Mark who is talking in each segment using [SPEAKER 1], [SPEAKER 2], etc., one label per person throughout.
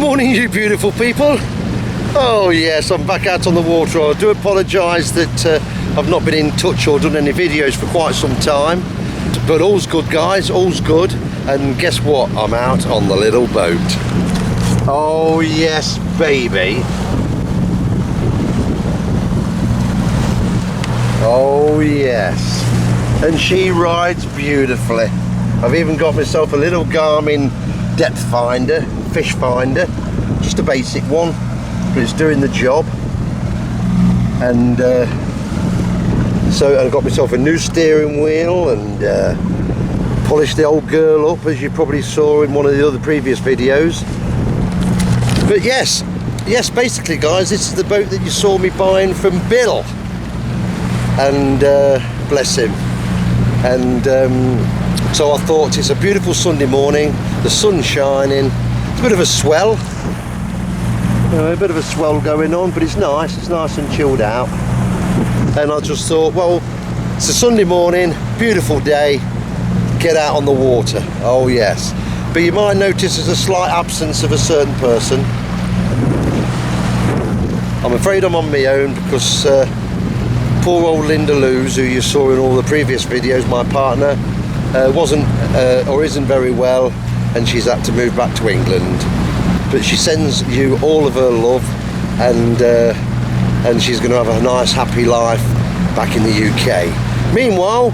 [SPEAKER 1] morning, you beautiful people. Oh yes, I'm back out on the water. I do apologise that I've not been in touch or done any videos for quite some time, but all's good, guys, all's good. And guess what, I'm out on the little boat. Oh yes, baby. Oh yes, and she rides beautifully. I've even got myself a little Garmin depth finder, fish finder, just a basic one, but it's doing the job. And so I got myself a new steering wheel and polished the old girl up, as you probably saw in one of the other previous videos. But yes, basically guys, this is the boat that you saw me buying from Bill, and bless him. And so I thought, it's a beautiful Sunday morning, the sun's shining, it's a bit of a swell, you know, a bit of a swell going on, but it's nice and chilled out. And I just thought, well, it's a Sunday morning, beautiful day, get out on the water. Oh yes, but you might notice there's a slight absence of a certain person. I'm afraid I'm on my own because poor old Linda Luz, who you saw in all the previous videos, my partner, wasn't or isn't very well, and she's had to move back to England. But she sends you all of her love, and she's going to have a nice happy life back in the UK. Meanwhile,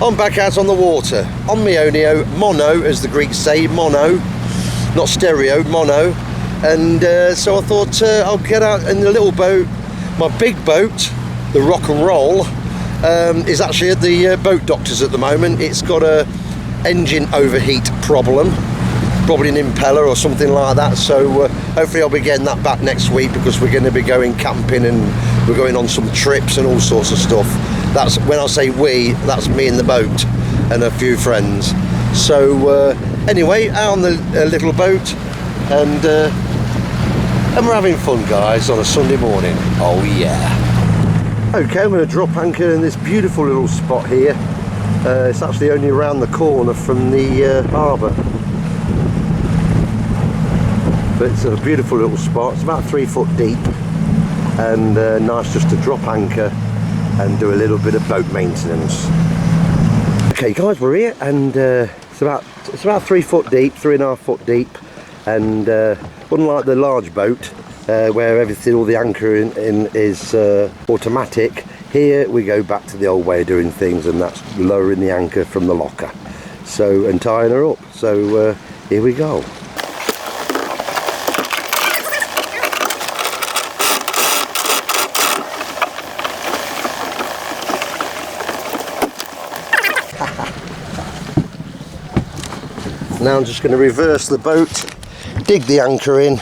[SPEAKER 1] I'm back out on the water on my onio, mono as the Greeks say, mono, not stereo, mono. And so I thought I'll get out in the little boat. My big boat, the Rock and Roll, is actually at the boat doctor's at the moment. It's got a engine overheat problem, probably an impeller or something like that. So hopefully I'll be getting that back next week, because we're going to be going camping and we're going on some trips and all sorts of stuff. That's when I say we, that's me and the boat and a few friends. So anyway, out on the little boat, and we're having fun, guys, on a Sunday morning. Oh yeah. Okay, I'm going to drop anchor in this beautiful little spot here. It's actually only around the corner from the harbour, but it's a beautiful little spot. It's about 3 foot deep, and nice just to drop anchor and do a little bit of boat maintenance. Okay guys, we're here, and it's about 3 foot deep, 3.5 foot deep, and unlike the large boat where everything, all the anchoring is automatic, here we go back to the old way of doing things, and that's lowering the anchor from the locker, so, and tying her up. So here we go. Now I'm just going to reverse the boat, dig the anchor in,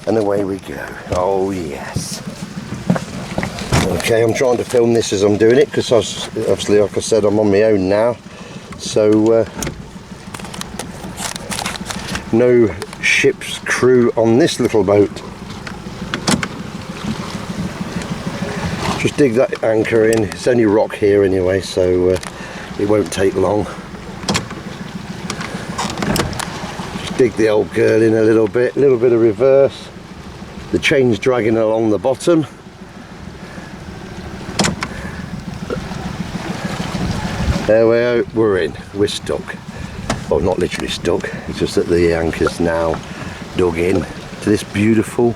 [SPEAKER 1] and away we go. Oh yes. Okay, I'm trying to film this as I'm doing it, because obviously, like I said, I'm on my own now. So no ship's crew on this little boat. Just dig that anchor in. It's only rock here anyway, so it won't take long. Dig the old girl in a little bit of reverse. The chain's dragging along the bottom. There we're in. We're stuck. Well, not literally stuck. It's just that the anchor's now dug in to this beautiful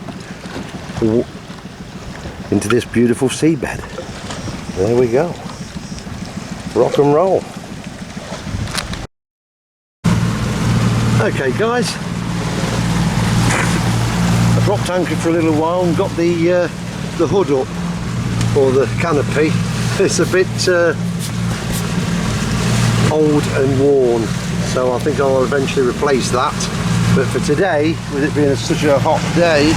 [SPEAKER 1] seabed. There we go. Rock and roll. Okay guys, I dropped anchor for a little while and got the hood up, or the canopy. It's a bit old and worn, so I think I'll eventually replace that. But for today, with it being such a hot day,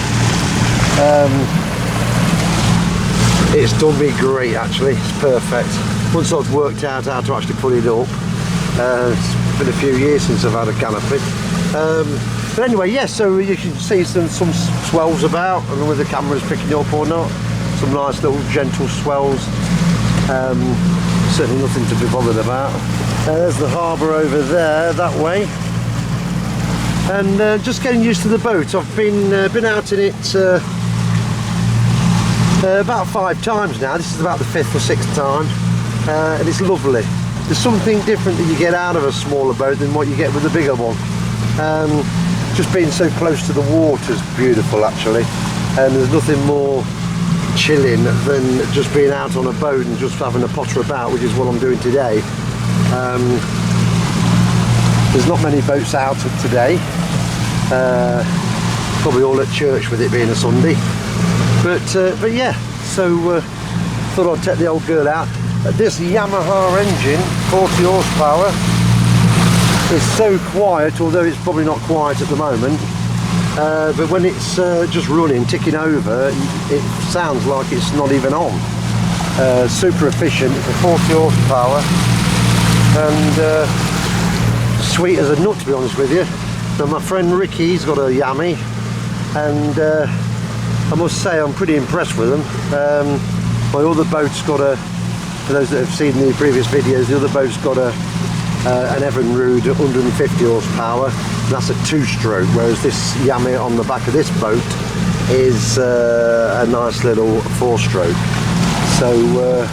[SPEAKER 1] it's done me great actually. It's perfect. Once I've worked out how to actually put it up. It's been a few years since I've had a canopy. But anyway, yes, so you can see some swells about. I don't know whether the camera's picking up or not. Some nice little gentle swells. Certainly nothing to be bothered about. There's the harbour over there, that way. and just getting used to the boat. I've been out in it about 5 times now. This is about the 5th or 6th time, and it's lovely. There's something different that you get out of a smaller boat than what you get with a bigger one. Just being so close to the water is beautiful, actually, and there's nothing more chilling than just being out on a boat and just having a potter about, which is what I'm doing today. There's not many boats out today, probably all at church with it being a Sunday, but yeah, so thought I'd take the old girl out. This Yamaha engine, 40 horsepower, is so quiet, although it's probably not quiet at the moment, but when it's just running, ticking over, it sounds like it's not even on. Super efficient. It's a 40 horsepower, and sweet as a nut, to be honest with you. Now my friend Ricky's got a Yami, and I must say I'm pretty impressed with them. My other boat's got a, for those that have seen the previous videos, the other boat's got an Evinrude 150 horsepower, and that's a 2-stroke, whereas this Yami on the back of this boat is a nice little 4-stroke. So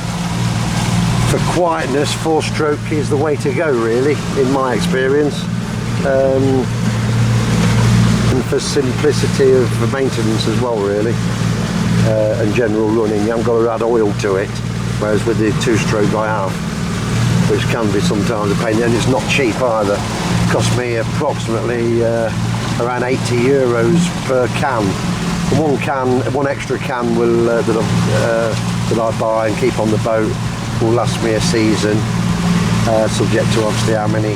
[SPEAKER 1] for quietness, 4-stroke is the way to go, really, in my experience, and for simplicity of maintenance as well, really, and general running. You haven't got to add oil to it, whereas with the 2-stroke I have, which can be sometimes a pain, and it's not cheap either. It cost me approximately around 80 euros per can. And one extra can will that I buy and keep on the boat will last me a season, subject to obviously how many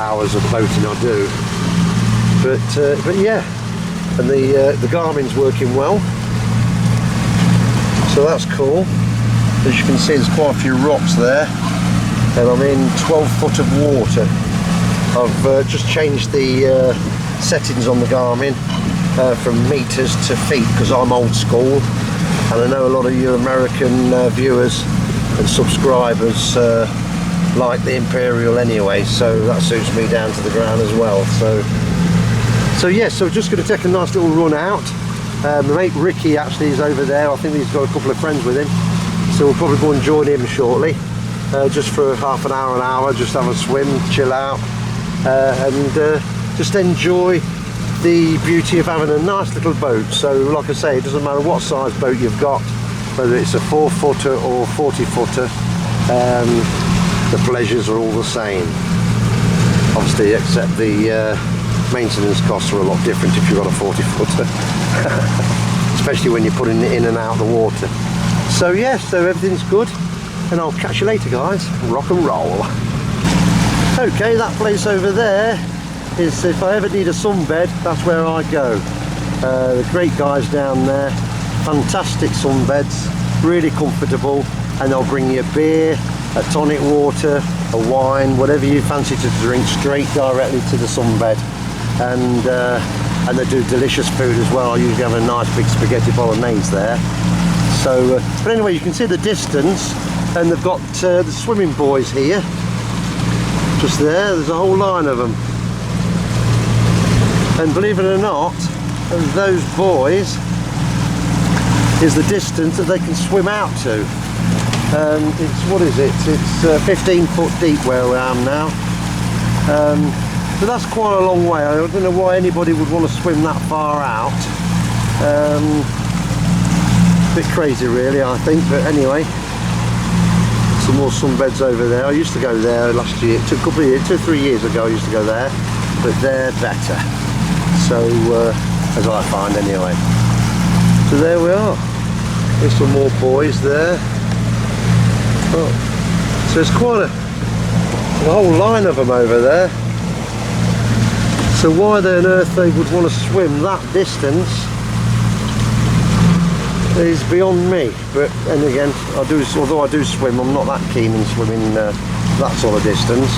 [SPEAKER 1] hours of boating I do. But yeah, and the Garmin's working well, so that's cool. As you can see, there's quite a few rocks there, and I'm in 12 foot of water. I've just changed the settings on the Garmin from meters to feet, because I'm old school, and I know a lot of you American viewers and subscribers like the Imperial anyway, so that suits me down to the ground as well. So yeah, so just going to take a nice little run out. My mate Ricky actually is over there. I think he's got a couple of friends with him, so we'll probably go and join him shortly, just for half an hour, just have a swim, chill out, and just enjoy the beauty of having a nice little boat. So like I say, it doesn't matter what size boat you've got, whether it's a 4-footer or 40-footer, the pleasures are all the same, obviously, except the maintenance costs are a lot different if you've got a 40-footer, especially when you're putting it in and out of the water. So yeah, so everything's good, and I'll catch you later, guys. Rock and roll. Okay, that place over there is, if I ever need a sunbed, that's where I go. The great guys down there, fantastic sunbeds, really comfortable, and they'll bring you a beer, a tonic water, a wine, whatever you fancy to drink, straight directly to the sunbed. And they do delicious food as well. I usually have a nice big spaghetti bolognese there. So, but anyway, you can see the distance, and they've got the swimming boys here, just there. There's a whole line of them, and believe it or not, those boys is the distance that they can swim out to. It's, what is it? It's 15 foot deep where I am now. But that's quite a long way. I don't know why anybody would want to swim that far out. Bit crazy really, I think, but anyway. Some more sunbeds over there. I used to go there last year, a couple of years, 2 or 3 years ago I used to go there, but they're better. So, as I find anyway. So there we are. There's some more boys there. Oh. So there's quite a whole line of them over there. So why on earth they would want to swim that distance is beyond me. But and again, although I do swim, I'm not that keen on swimming that sort of distance.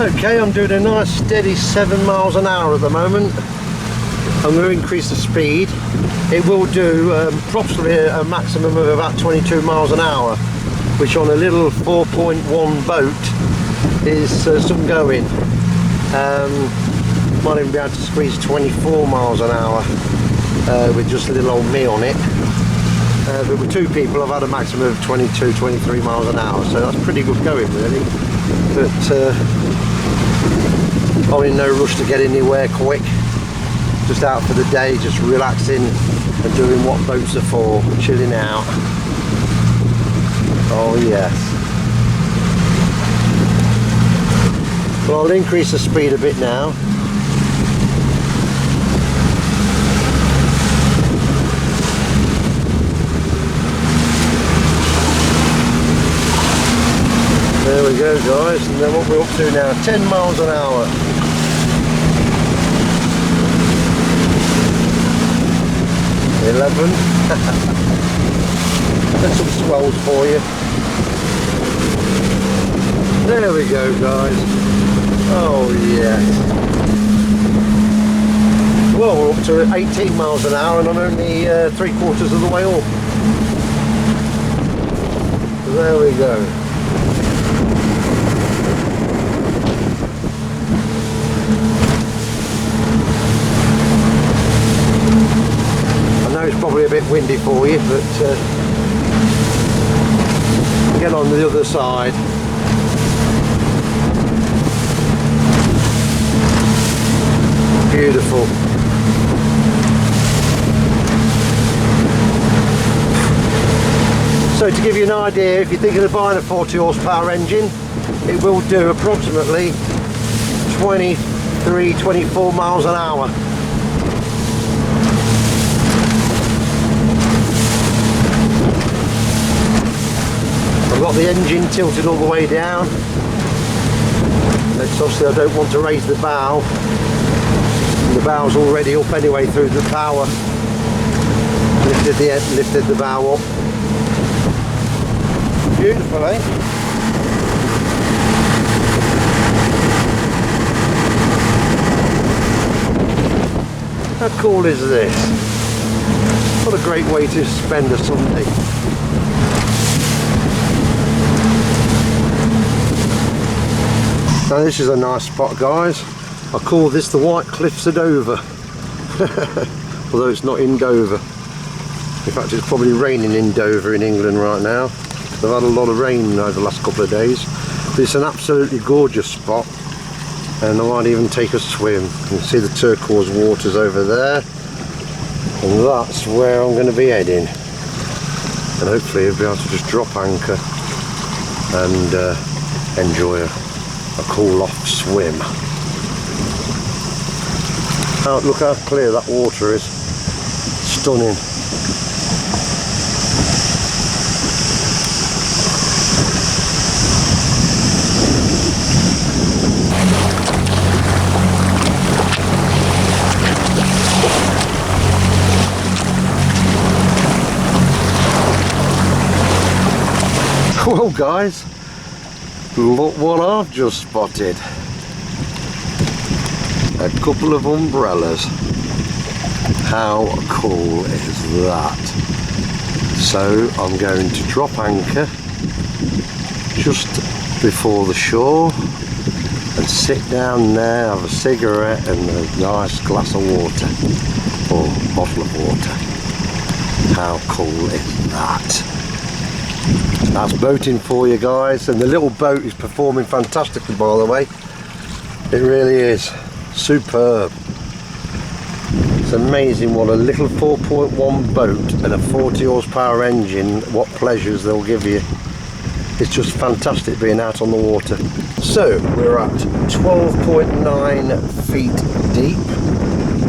[SPEAKER 1] Okay, I'm doing a nice steady 7 miles an hour at the moment. I'm going to increase the speed. It will do approximately a maximum of about 22 miles an hour, which on a little 4.1 boat is some going. Might even be able to squeeze 24 miles an hour with just a little old me on it. But with two people I've had a maximum of 22, 23 miles an hour, so that's pretty good going really. But I'm in no rush to get anywhere quick. Just out for the day, just relaxing and doing what boats are for, chilling out. Oh yes. Well, I'll increase the speed a bit now. There we go guys, and then what we're up to now, 10 miles an hour. There's some swells for you. There we go guys. Oh yes. Well, we're up to 18 miles an hour and I'm only 3/4 of the way up. There we go. It's probably a bit windy for you, but get on the other side. Beautiful. So to give you an idea, if you're thinking of buying a 40 horsepower engine, it will do approximately 23, 24 miles an hour. I've got the engine tilted all the way down. It's obviously I don't want to raise the bow. And the bow's already up anyway through the power. Lifted the bow up. Beautiful, eh? How cool is this? What a great way to spend a Sunday. Now this is a nice spot guys. I call this the White Cliffs of Dover. Although it's not in Dover. In fact it's probably raining in Dover in England right now. They've had a lot of rain over the last couple of days. But it's an absolutely gorgeous spot. And I might even take a swim. You can see the turquoise waters over there. And that's where I'm going to be heading. And hopefully I'll be able to just drop anchor and enjoy a cool off swim. Oh, look how clear that water is. Stunning. Well guys, look what I've just spotted. A couple of umbrellas. How cool is that? So I'm going to drop anchor just before the shore and sit down there, have a cigarette and a nice glass of water or bottle of water. How cool is that? That's boating for you guys, and the little boat is performing fantastically by the way. It really is superb. It's amazing what a little 4.1 boat and a 40 horsepower engine, what pleasures they'll give you. It's just fantastic being out on the water. So we're at 12.9 feet deep.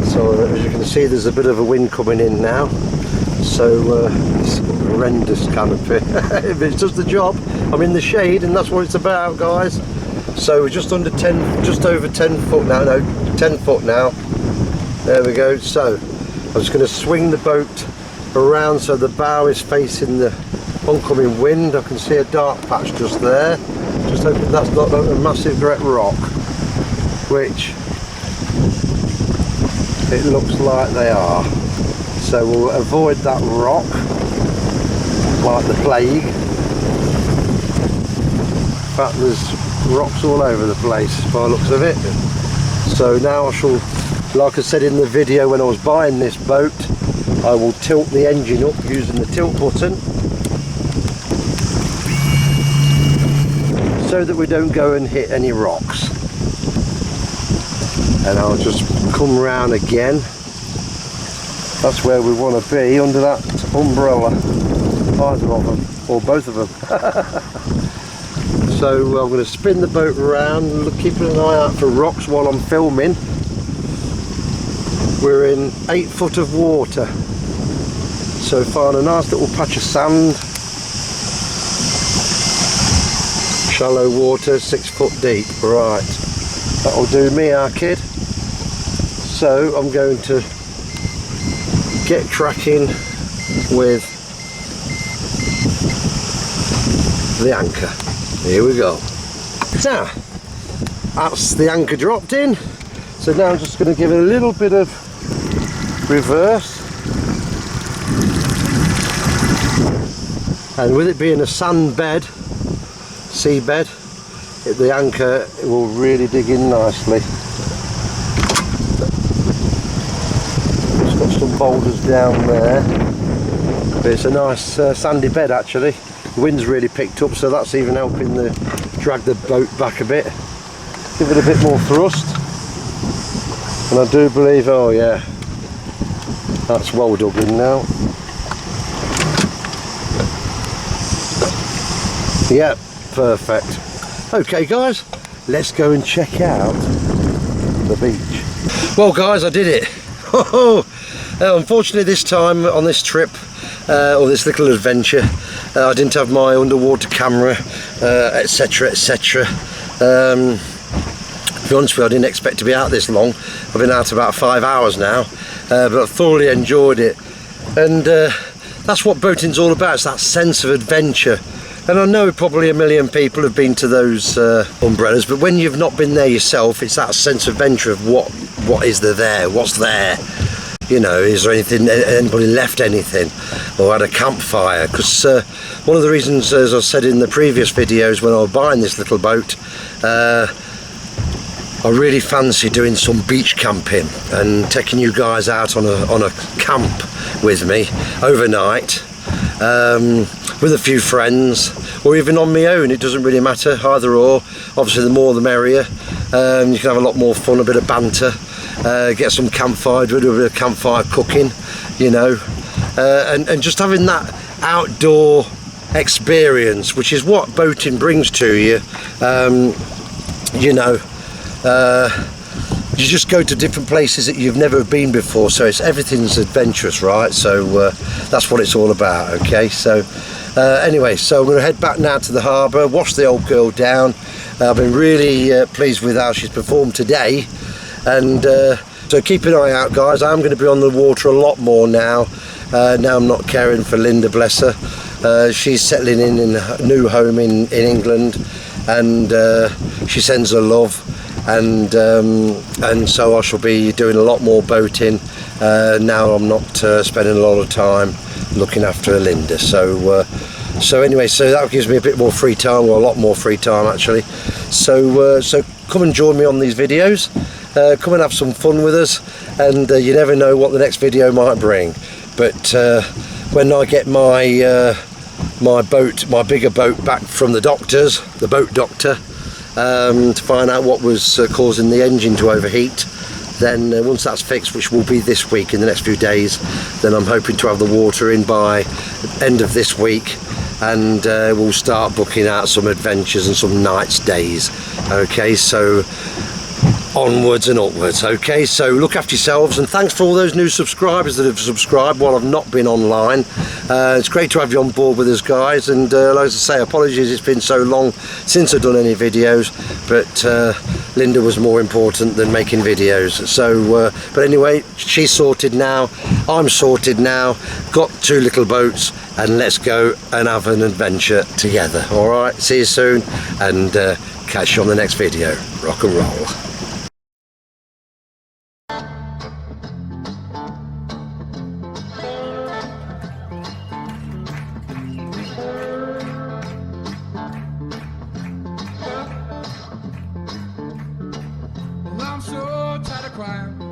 [SPEAKER 1] So as you can see there's a bit of a wind coming in now. So it's horrendous canopy. It's just the job. I'm in the shade and that's what it's about guys. So we're just under 10, just over 10 foot now, no 10 foot now. There we go. So I'm just going to swing the boat around so the bow is facing the oncoming wind. I can see a dark patch just there. Just hoping that's not a massive great rock, which it looks like they are. So we'll avoid that rock like the plague. In fact there's rocks all over the place by the looks of it. So now I shall, like I said in the video when I was buying this boat, I will tilt the engine up using the tilt button so that we don't go and hit any rocks. And I'll just come round again. That's where we want to be, under that umbrella, either of them or both of them. So I'm going to spin the boat around and keeping an eye out for rocks while I'm filming. We're in 8 foot of water so far, and a nice little patch of sand. Shallow water, 6 foot deep. Right, that'll do me, our kid. So I'm going to get cracking with the anchor. Here we go. Now, that's the anchor dropped in. So now I'm just going to give it a little bit of reverse. And with it being a sand bed, seabed, the anchor will really dig in nicely. It's got some boulders down there, but it's a nice sandy bed actually. The wind's really picked up, so that's even helping drag the boat back a bit. Give it a bit more thrust, and I do believe, oh yeah, that's well dug in now. Yep, perfect. Okay guys, let's go and check out the beach. Well guys, I did it. Unfortunately this time on this trip, or this little adventure, I didn't have my underwater camera, etc, etc. To be honest with you, I didn't expect to be out this long. I've been out about 5 hours now, but I thoroughly enjoyed it. And that's what boating's all about, it's that sense of adventure. And I know probably a million people have been to those umbrellas, but when you've not been there yourself, it's that sense of adventure of what is there, what's there. You know, is there anything, anybody left anything, or had a campfire? Because one of the reasons, as I said in the previous videos when I was buying this little boat, I really fancy doing some beach camping and taking you guys out on a camp with me overnight, with a few friends, or even on my own. It doesn't really matter, either or. Obviously the more the merrier. You can have a lot more fun, a bit of banter, get some campfire, do a bit of campfire cooking, you know, and just having that outdoor experience, which is what boating brings to you. You know, you just go to different places that you've never been before, so everything's adventurous, right? So that's what it's all about. Okay, so anyway, so I'm going to head back now to the harbour, wash the old girl down. I've been really pleased with how she's performed today, and so keep an eye out guys. I'm going to be on the water a lot more now. Now I'm not caring for Linda, bless her. She's settling in a new home in England, and she sends her love, and so I shall be doing a lot more boating. Now I'm not spending a lot of time looking after Linda. So anyway, so that gives me a bit more free time, or a lot more free time actually. So come and join me on these videos. Come and have some fun with us, and you never know what the next video might bring. But when I get my my bigger boat back from the doctors, the boat doctor, to find out what was causing the engine to overheat, then once that's fixed, which will be this week, in the next few days, then I'm hoping to have the water in by end of this week, and we'll start booking out some adventures and some nights, days. Okay, so onwards and upwards. Okay, so look after yourselves, and thanks for all those new subscribers that have subscribed while I've not been online. It's great to have you on board with us guys, and like I say, apologies it's been so long since I've done any videos, but Linda was more important than making videos. So but anyway, she's sorted now, I'm sorted now, got 2 little boats, and let's go and have an adventure together. All right, see you soon, and catch you on the next video. Rock and roll.
[SPEAKER 2] I'm so crime.